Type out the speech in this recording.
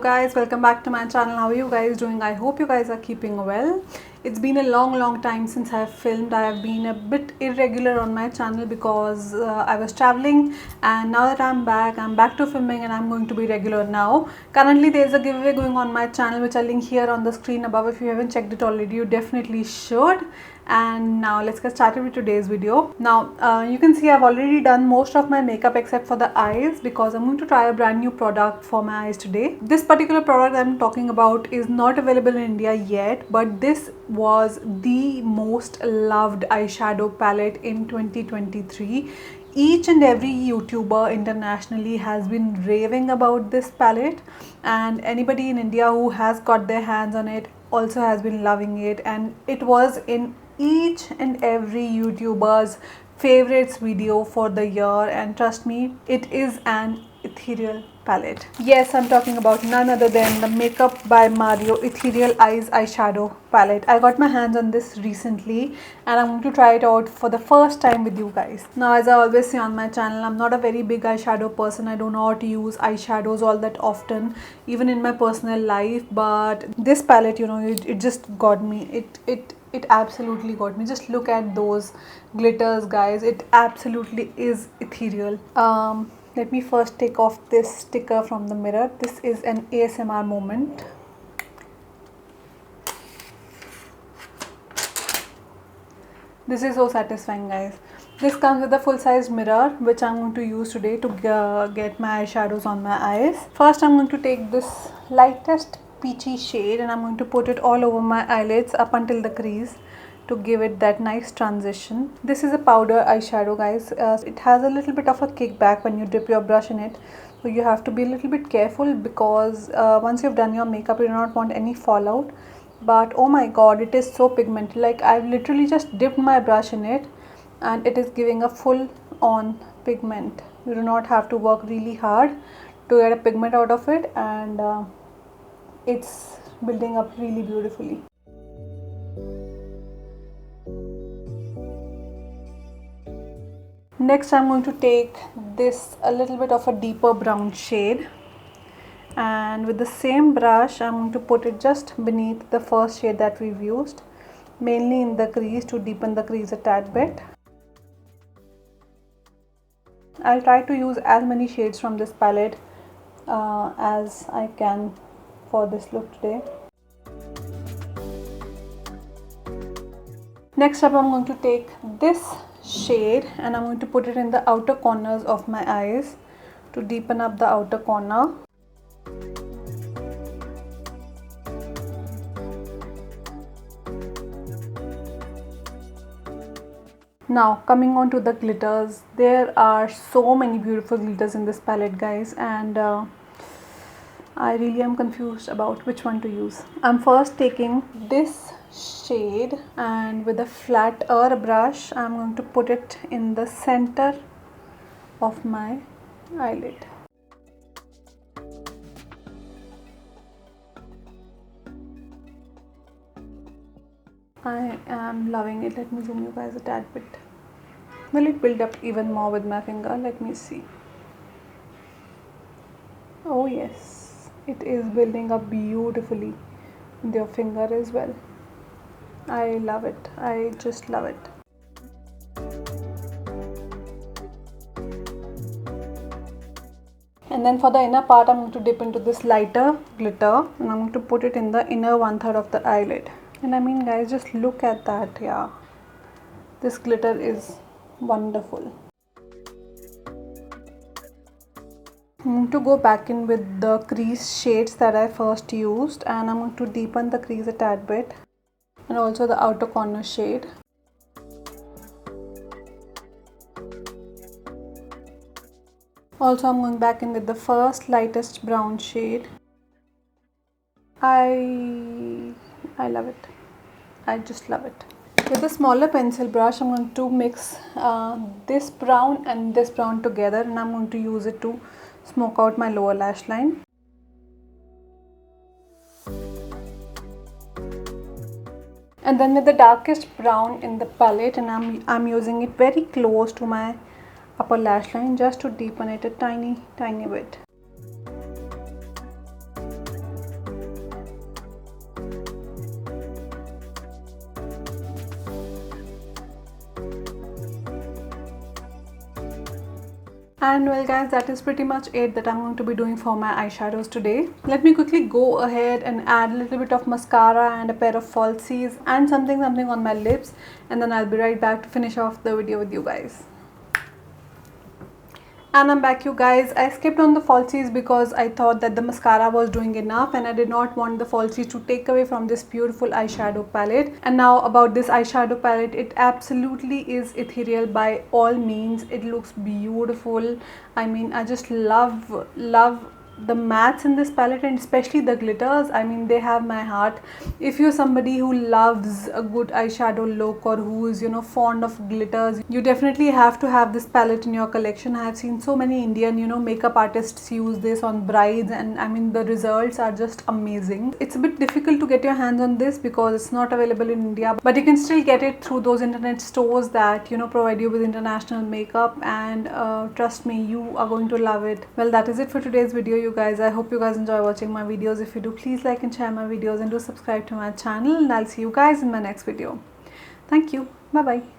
guys, welcome back to my channel. How are you guys doing? I hope you guys are keeping well. It's been a long time since I have filmed. I have been a bit irregular on my channel because I was traveling, and now that I'm back to filming and I'm going to be regular now. Currently there's a giveaway going on my channel which I'll link here on the screen above. If you haven't checked it already, you definitely should. And now let's get started with today's video. Now you can see I've already done most of my makeup except for the eyes because I'm going to try a brand new product for my eyes today. This particular product I'm talking about is not available in India yet, but this was the most loved eyeshadow palette in 2023. Each and every YouTuber internationally has been raving about this palette, and anybody in India who has got their hands on it also has been loving it, and it was in each and every YouTuber's favorites video for the year. And trust me, it is an ethereal palette. Yes, I'm talking about none other than the Makeup by Mario Ethereal Eyes eyeshadow palette. I got my hands on this recently and I'm going to try it out for the first time with you guys. Now, as I always say on my channel, I'm not a very big eyeshadow person. I don't know how to use eyeshadows all that often, even in my personal life, but this palette, you know, it just got me. It absolutely got me. Just look at those glitters, guys. It absolutely is ethereal. Let me first take off this sticker from the mirror. This is an ASMR moment. This is so satisfying, guys. This comes with a full-size mirror which I'm going to use today to get my eyeshadows on my eyes. First, I'm going to take this lightest peachy shade and I'm going to put it all over my eyelids up until the crease to give it that nice transition. This is a powder eyeshadow, guys. It has a little bit of a kickback when you dip your brush in it, so you have to be a little bit careful because once you've done your makeup, you do not want any fallout. But oh my god, it is so pigmented. Like, I've literally just dipped my brush in it and it is giving a full on pigment. You do not have to work really hard to get a pigment out of it, and it's building up really beautifully. Next, I'm going to take this a little bit of a deeper brown shade, and with the same brush I'm going to put it just beneath the first shade that we've used, mainly in the crease to deepen the crease a tad bit. I'll try to use as many shades from this palette as I can for this look today. Next up, I'm going to take this shade and I'm going to put it in the outer corners of my eyes to deepen up the outer corner. Now, coming on to the glitters, there are so many beautiful glitters in this palette, guys, and I really am confused about which one to use. I'm first taking this shade and with a flatter brush I'm going to put it in the center of my eyelid. I am loving it. Let me zoom you guys a tad bit. Will it build up even more with my finger? Let me see. Oh yes, it is building up beautifully with your finger as well. I love it. I just love it. And then for the inner part, I'm going to dip into this lighter glitter and I'm going to put it in the inner 1/3 of the eyelid. And I mean, guys, just look at that. Yeah, this glitter is wonderful. I'm going to go back in with the crease shades that I first used and I'm going to deepen the crease a tad bit and also the outer corner shade. Also, I'm going back in with the first lightest brown shade. I love it. I just love it. With a smaller pencil brush, I'm going to mix this brown and this brown together and I'm going to use it to smoke out my lower lash line. And then with the darkest brown in the palette, and I'm using it very close to my upper lash line just to deepen it a tiny bit. And well guys, that is pretty much it that I'm going to be doing for my eyeshadows today. Let me quickly go ahead and add a little bit of mascara and a pair of falsies and something on my lips, and then I'll be right back to finish off the video with you guys. And I'm back, you guys. I skipped on the falsies because I thought that the mascara was doing enough and I did not want the falsies to take away from this beautiful eyeshadow palette. And now about this eyeshadow palette, it absolutely is ethereal by all means. It looks beautiful. I mean, I just love the mattes in this palette, and especially the glitters. I mean, they have my heart. If you're somebody who loves a good eyeshadow look, or who is, you know, fond of glitters, you definitely have to have this palette in your collection. I have seen so many Indian, you know, makeup artists use this on brides, and I mean the results are just amazing. It's a bit difficult to get your hands on this because it's not available in India, but you can still get it through those internet stores that, you know, provide you with international makeup, and trust me, you are going to love it. Well, that is it for today's video, you guys. I hope you guys enjoy watching my videos. If you do, please like and share my videos, and do subscribe to my channel, and I'll see you guys in my next video. Thank you. Bye bye.